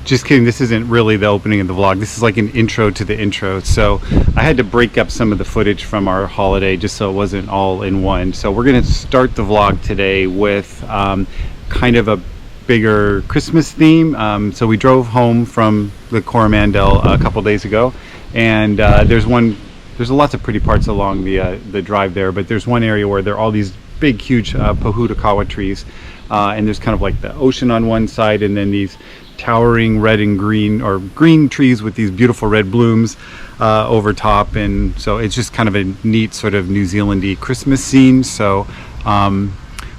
Just kidding, this isn't really the opening of the vlog. This is like an intro to the intro. So I had to break up some of the footage from our holiday just so it wasn't all in one. So we're gonna start the vlog today with kind of a bigger Christmas theme. So we drove home from the Coromandel a couple days ago, and there's lots of pretty parts along the drive there, but there's one area where there are all these big, huge pohutukawa trees, and there's kind of like the ocean on one side, and then these towering red and green, or green trees with these beautiful red blooms over top. And so it's just kind of a neat sort of New Zealandy Christmas scene. So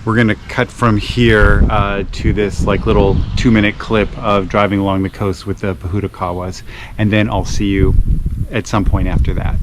we're gonna cut from here to this like little 2-minute clip of driving along the coast with the pohutukawas, and then I'll see you at some point after that.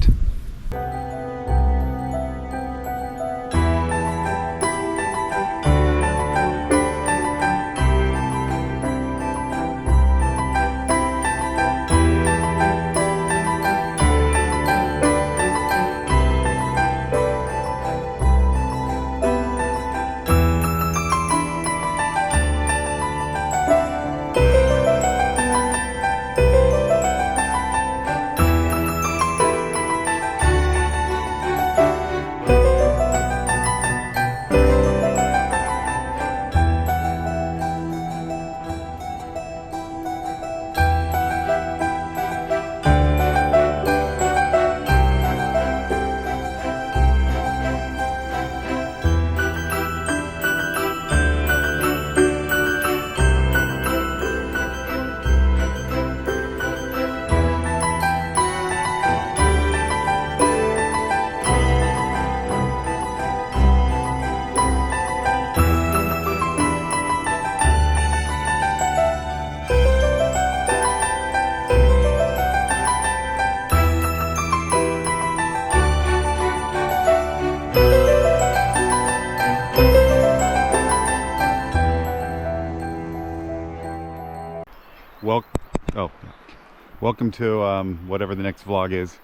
Welcome to whatever the next vlog is.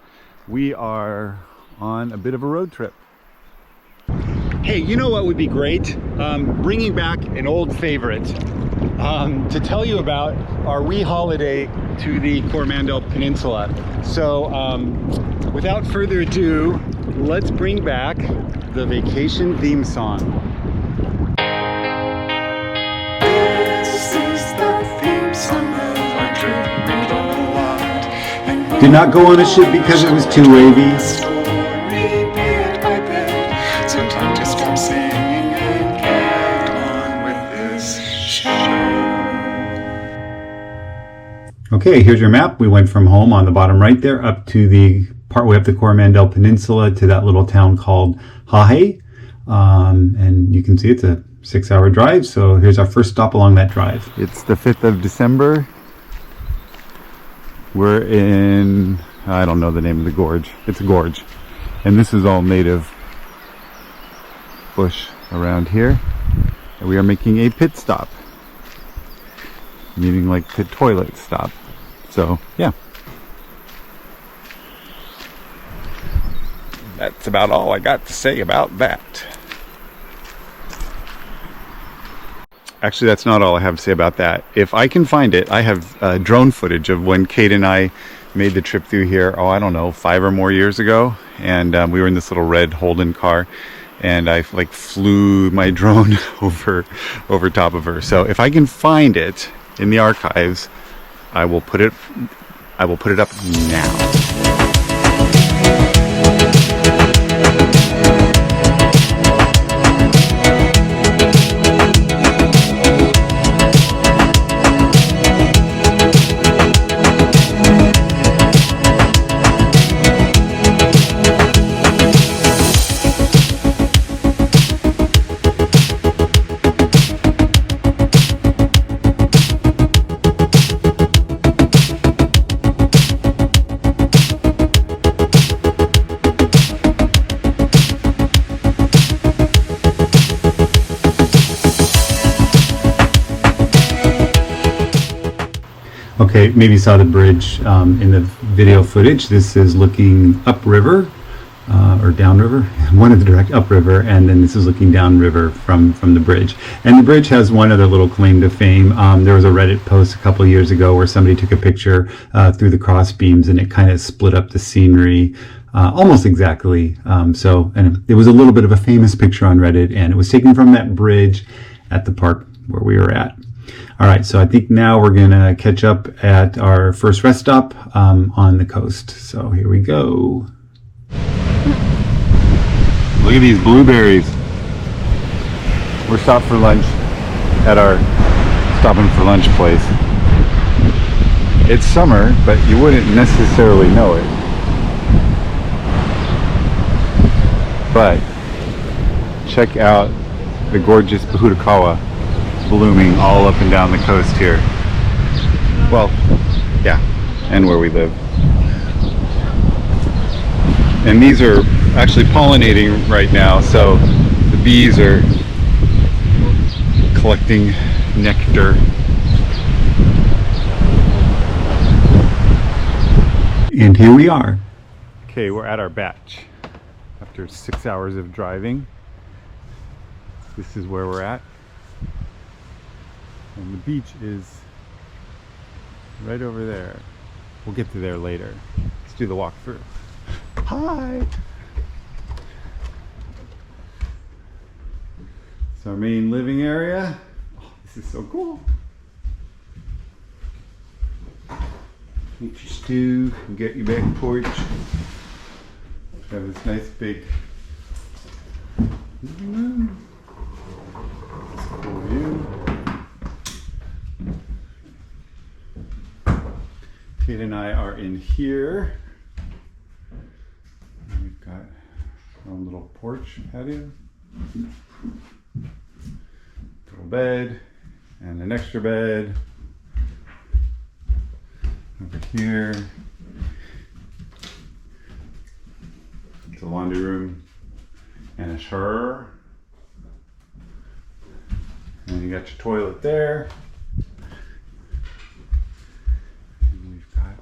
We are on a bit of a road trip. Hey, you know what would be great? Bringing back an old favorite to tell you about our wee holiday to the Coromandel Peninsula. So without further ado, let's bring back the vacation theme song. This is the theme song of our trip. Did not go on a ship because it was too wavy. Story bit by bit. So time to stop singing and get on with this show. Okay, here's your map. We went from home on the bottom right there up to the partway up the Coromandel Peninsula to that little town called Hahe. And you can see it's a 6-hour drive. So here's our first stop along that drive. It's the 5th of December. We're in, I don't know the name of the gorge. It's a gorge. And this is all native bush around here. And we are making a pit stop. Meaning like pit toilet stop. So, yeah. That's about all I got to say about that. Actually, that's not all I have to say about that. If I can find it, I have drone footage of when Kate and I made the trip through here, oh, I don't know, 5 or more years ago. And we were in this little red Holden car, and I like flew my drone over top of her. So if I can find it in the archives, I will put it up now. Okay, maybe you saw the bridge in the video footage. This is looking upriver or downriver, one of the direct upriver, and then this is looking downriver from the bridge. And the bridge has one other little claim to fame. There was a Reddit post a couple of years ago where somebody took a picture through the cross beams, and it kind of split up the scenery almost exactly. And it was a little bit of a famous picture on Reddit, and it was taken from that bridge at the park where we were at. All right, so I think now we're gonna catch up at our first rest stop on the coast. So here we go. Look at these blueberries. We're stopped for lunch at our stopping for lunch place. It's summer, but you wouldn't necessarily know it. But check out the gorgeous Bahutakawa blooming all up and down the coast here. Well, yeah, and where we live. And these are actually pollinating right now, so the bees are collecting nectar. And here we are. Okay, we're at our batch after 6 hours of driving. This is where we're at. And the beach is right over there. We'll get to there later. Let's do the walkthrough. Hi! It's our main living area. Oh, this is so cool. Eat your stew and get your back porch. Have this nice big living room. It's a cool view. Kate and I are in here. And we've got our own little porch patio. Little bed and an extra bed. Over here. It's a laundry room and a shower. And you got your toilet there. And we've got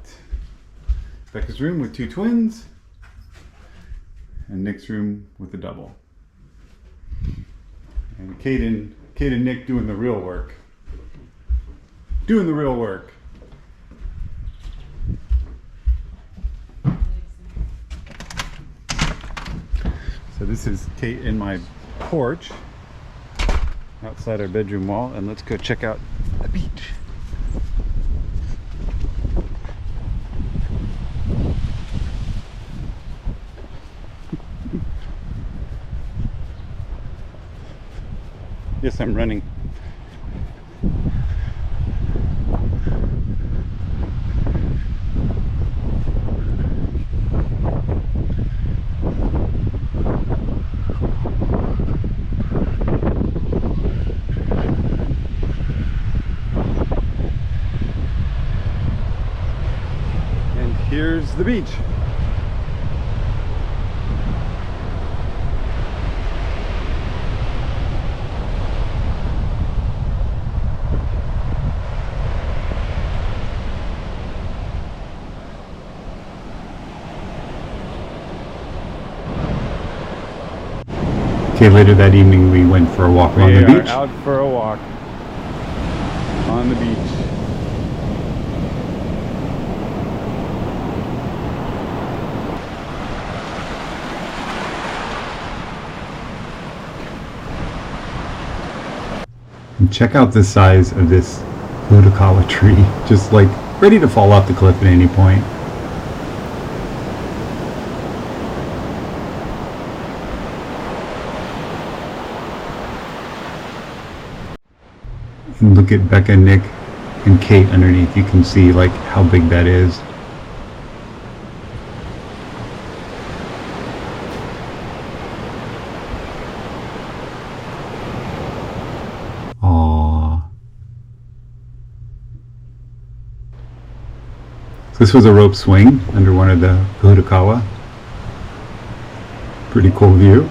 Becca's room with 2 twins. And Nick's room with a double. And Kate and Nick doing the real work. Doing the real work. So this is Kate in my porch outside our bedroom wall, and let's go check out the beach. Yes, I'm running. And here's the beach. Okay, later that evening we went for a walk on the beach. We are out for a walk on the beach. And check out the size of this Bahutakawa tree, just like ready to fall off the cliff at any point. And look at Becca, Nick, and Kate underneath. You can see like how big that is. Aww. So this was a rope swing under one of the Bahutakawa. Pretty cool view.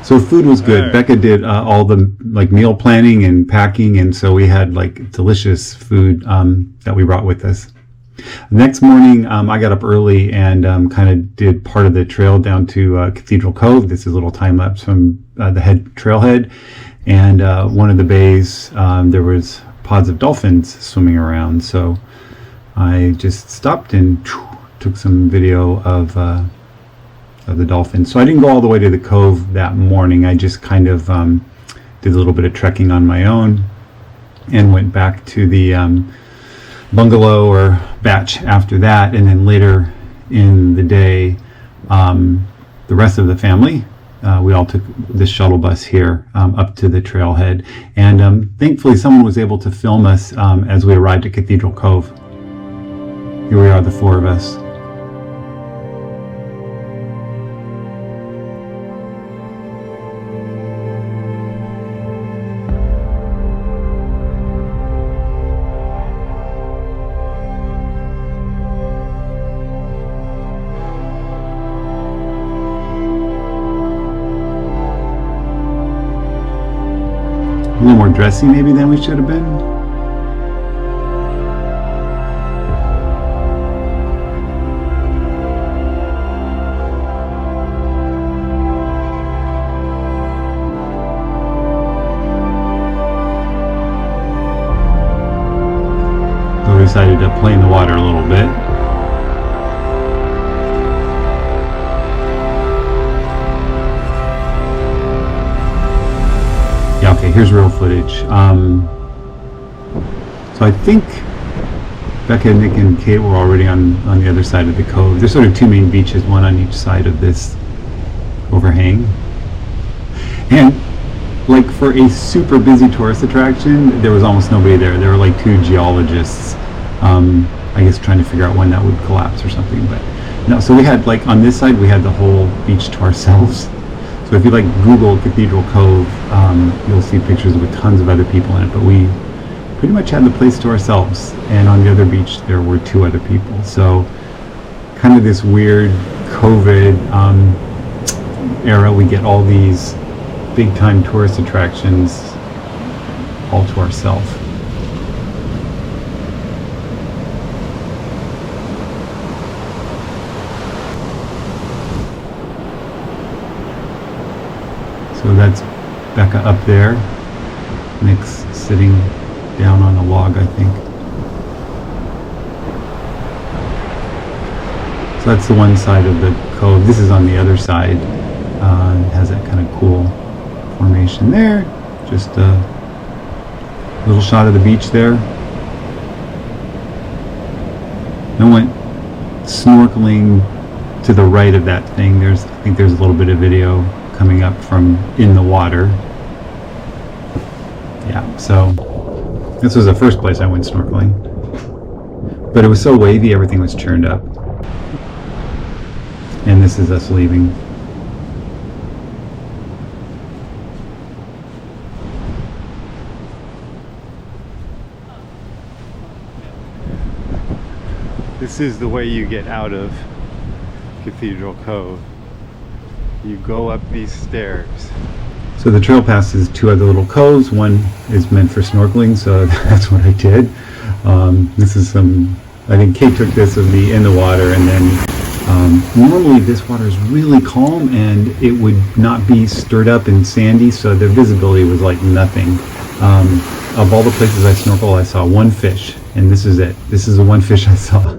So food was good. Right. Becca did all the like meal planning and packing, and so we had like delicious food that we brought with us. Next morning, I got up early and kind of did part of the trail down to Cathedral Cove. This is a little time lapse from the head trailhead, and one of the bays there was pods of dolphins swimming around. So I just stopped and took some video of the dolphins. So I didn't go all the way to the cove that morning. I just kind of did a little bit of trekking on my own and went back to the bungalow or batch after that. And then later in the day, the rest of the family, we all took this shuttle bus here up to the trailhead. And thankfully someone was able to film us as we arrived at Cathedral Cove. Here we are, the four of us. A little more dressy maybe than we should have been. So we decided to play in the water a little bit. Yeah, okay, here's real footage. So I think Becca, Nick, and Kate were already on the other side of the cove. There's sort of two main beaches, one on each side of this overhang. And like for a super busy tourist attraction, there was almost nobody there. There were like two geologists, I guess trying to figure out when that would collapse or something. But no, so we had like on this side, we had the whole beach to ourselves. So if you like Google Cathedral Cove, you'll see pictures with tons of other people in it, but we pretty much had the place to ourselves. And on the other beach, there were two other people. So kind of this weird COVID era, we get all these big time tourist attractions all to ourselves. So that's Becca up there. Nick's sitting down on a log, I think. So that's the one side of the cove. This is on the other side. It has that kind of cool formation there. Just a little shot of the beach there. Then went snorkeling to the right of that thing. I think there's a little bit of video coming up from in the water. Yeah, so this was the first place I went snorkeling. But it was so wavy, everything was churned up. And this is us leaving. This is the way you get out of Cathedral Cove. You go up these stairs. So the trail passes two other little coves. One is meant for snorkeling, so that's what I did. This is I think Kate took this of me in the water, and then normally this water is really calm and it would not be stirred up and sandy, so the visibility was like nothing. Of all the places I snorkel, I saw one fish, and this is it. This is the one fish I saw.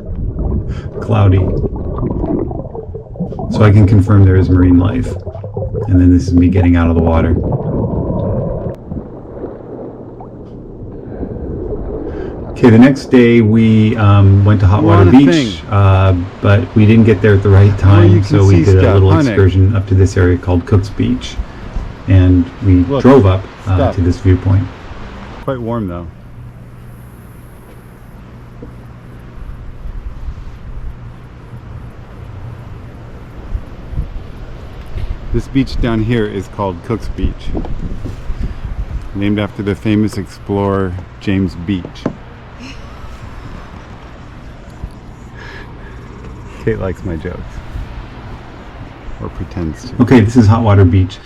Cloudy. So I can confirm there is marine life. And then this is me getting out of the water. Okay, the next day we went to Hot Water Beach, but we didn't get there at the right time, so we did a little excursion up to this area called Cook's Beach. And we drove up to this viewpoint. Quite warm though. This beach down here is called Cook's Beach, named after the famous explorer James Beach. Kate likes my jokes. or pretends to. Okay, this is Hot Water Beach.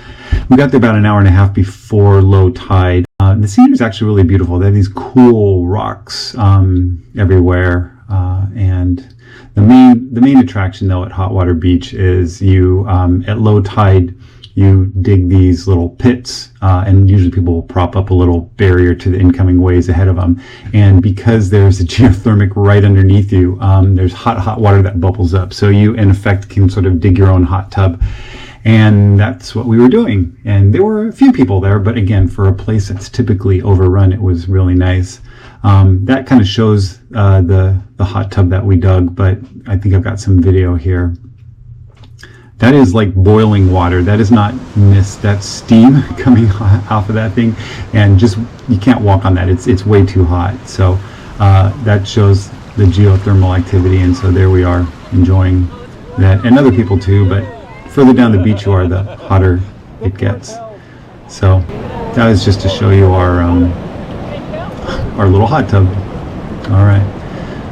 We got there about an hour and a half before low tide. The scenery is actually really beautiful. They have these cool rocks everywhere, and the main attraction though at Hot Water Beach is you at low tide you dig these little pits, and usually people will prop up a little barrier to the incoming waves ahead of them. And because there's a geothermic right underneath you, there's hot water that bubbles up. So you, in effect, can sort of dig your own hot tub. And that's what we were doing. And there were a few people there, but again, for a place that's typically overrun, it was really nice. That kind of shows the hot tub that we dug, but I think I've got some video here. That is like boiling water. That is not mist. That's steam coming off of that thing, and just you can't walk on that. It's way too hot. So that shows the geothermal activity, and so there we are enjoying that, and other people too. But further down the beach you are, the hotter it gets. So that was just to show you our little hot tub. All right.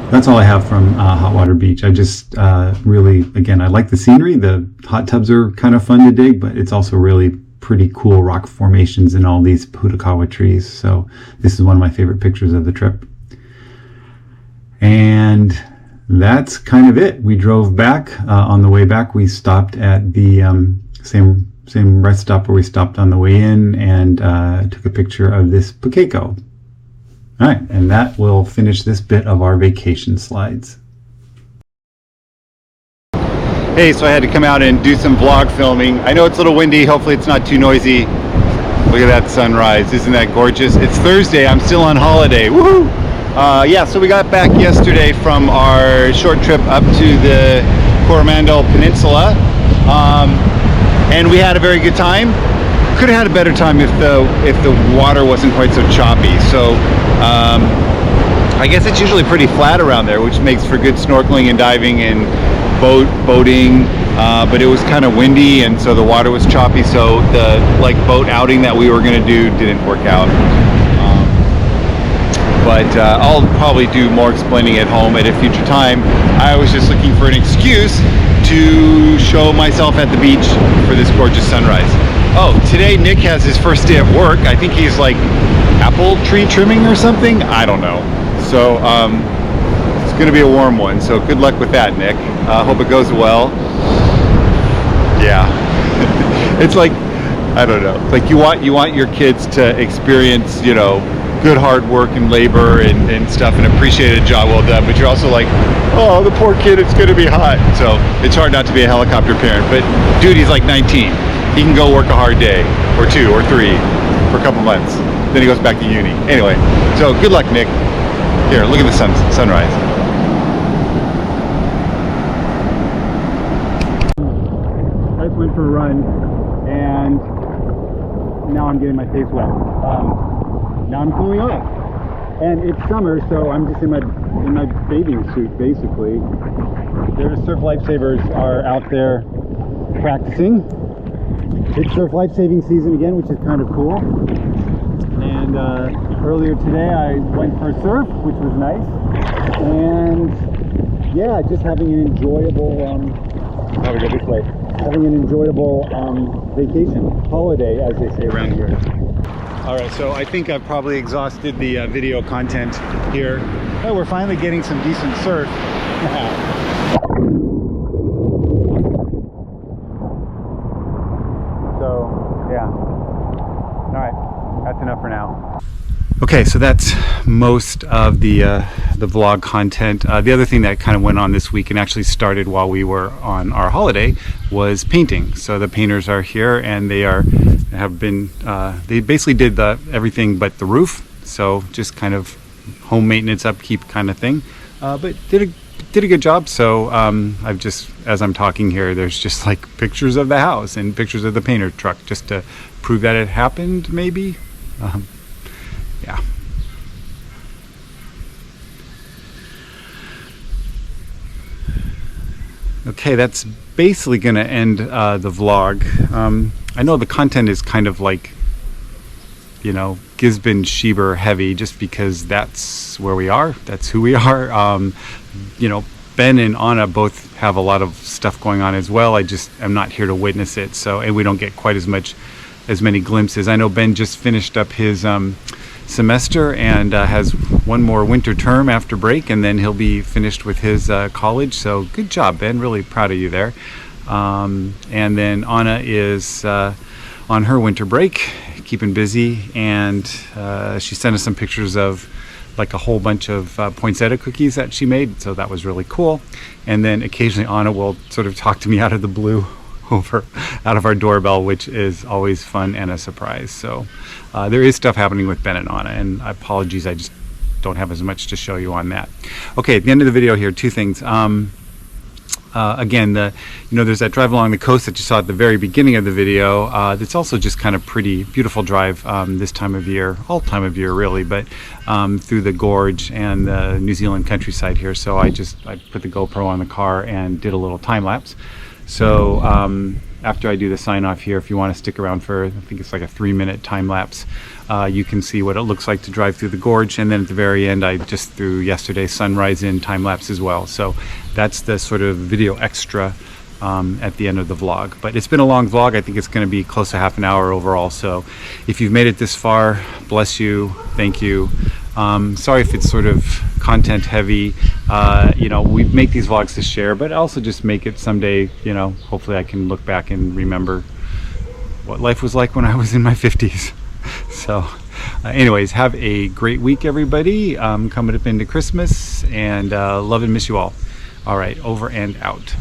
That's all I have from Hot Water Beach. I just really, again, I like the scenery. The hot tubs are kind of fun to dig, but it's also really pretty cool rock formations and all these putakawa trees. So this is one of my favorite pictures of the trip. And that's kind of it. We drove back. On the way back, we stopped at the same rest stop where we stopped on the way in, and took a picture of this pukeko. All right, and that will finish this bit of our vacation slides. Hey, so I had to come out and do some vlog filming. I know it's a little windy, hopefully it's not too noisy. Look at that sunrise, isn't that gorgeous? It's Thursday, I'm still on holiday, woohoo! Yeah, so we got back yesterday from our short trip up to the Coromandel Peninsula, and we had a very good time. Could have had a better time if the water wasn't quite so choppy. So I guess it's usually pretty flat around there, which makes for good snorkeling and diving and boating. But it was kind of windy, and so the water was choppy. So the boat outing that we were going to do didn't work out. But I'll probably do more explaining at home at a future time. I was just looking for an excuse to show myself at the beach for this gorgeous sunrise. Oh, today Nick has his first day of work. I think he's like apple tree trimming or something. I don't know. So it's going to be a warm one. So good luck with that, Nick. Hope it goes well. Yeah, it's like, I don't know. It's like you want your kids to experience, you know, good hard work and labor and stuff, and appreciate a job well done. But you're also like, oh, the poor kid, it's going to be hot. So it's hard not to be a helicopter parent. But dude, he's like 19. He can go work a hard day, or 2 or 3, for a couple months. Then he goes back to uni. Anyway, so good luck, Nick. Here, look at the sunrise. I just went for a run, and now I'm getting my face wet. Now I'm cooling off, and it's summer, so I'm just in my bathing suit, basically. Their surf lifesavers are out there practicing. It's surf life-saving season again, which is kind of cool. And earlier today I went for a surf, which was nice. And yeah, just having an enjoyable, how do we go this way? Having an enjoyable vacation, holiday, as they say around here. All right, so I think I've probably exhausted the video content here. Oh, we're finally getting some decent surf. That's enough for now. Okay, so that's most of the vlog content. The other thing that kind of went on this week and actually started while we were on our holiday was painting. So the painters are here, and they basically did everything but the roof. So just kind of home maintenance, upkeep kind of thing. But did a good job. So I've just, as I'm talking here, there's just like pictures of the house and pictures of the painter truck just to prove that it happened, maybe. Yeah. Okay, that's basically going to end the vlog. I know the content is kind of like, you know, Gisborne Sheber heavy, just because that's where we are, that's who we are. You know, Ben and Anna both have a lot of stuff going on as well. I just am not here to witness it, so, and we don't get quite as many glimpses. I know Ben just finished up his semester and has one more winter term after break, and then he'll be finished with his college. So good job, Ben. Really proud of you there. And then Anna is on her winter break, keeping busy, and she sent us some pictures of like a whole bunch of poinsettia cookies that she made, so that was really cool. And then occasionally Anna will sort of talk to me out of the blue out of our doorbell, which is always fun and a surprise. So there is stuff happening with Ben and Anna, and apologies, I just don't have as much to show you on that. Okay, at the end of the video here, two things. Again, there's that drive along the coast that you saw at the very beginning of the video. It's also just kind of pretty beautiful drive this time of year, all time of year really, but through the gorge and the New Zealand countryside here. So I put the GoPro on the car and did a little time lapse. So after I do the sign off here, if you want to stick around for, I think it's like a 3-minute time lapse, you can see what it looks like to drive through the gorge. And then at the very end, I just threw yesterday's sunrise in time lapse as well. So that's the sort of video extra at the end of the vlog. But it's been a long vlog. I think it's going to be close to half an hour overall. So if you've made it this far, bless you, thank you. Sorry if it's sort of content heavy. We make these vlogs to share, but also just make it someday, hopefully I can look back and remember what life was like when I was in my 50s. So anyways, have a great week, everybody. Coming up into Christmas, and love and miss you all. All right, over and out.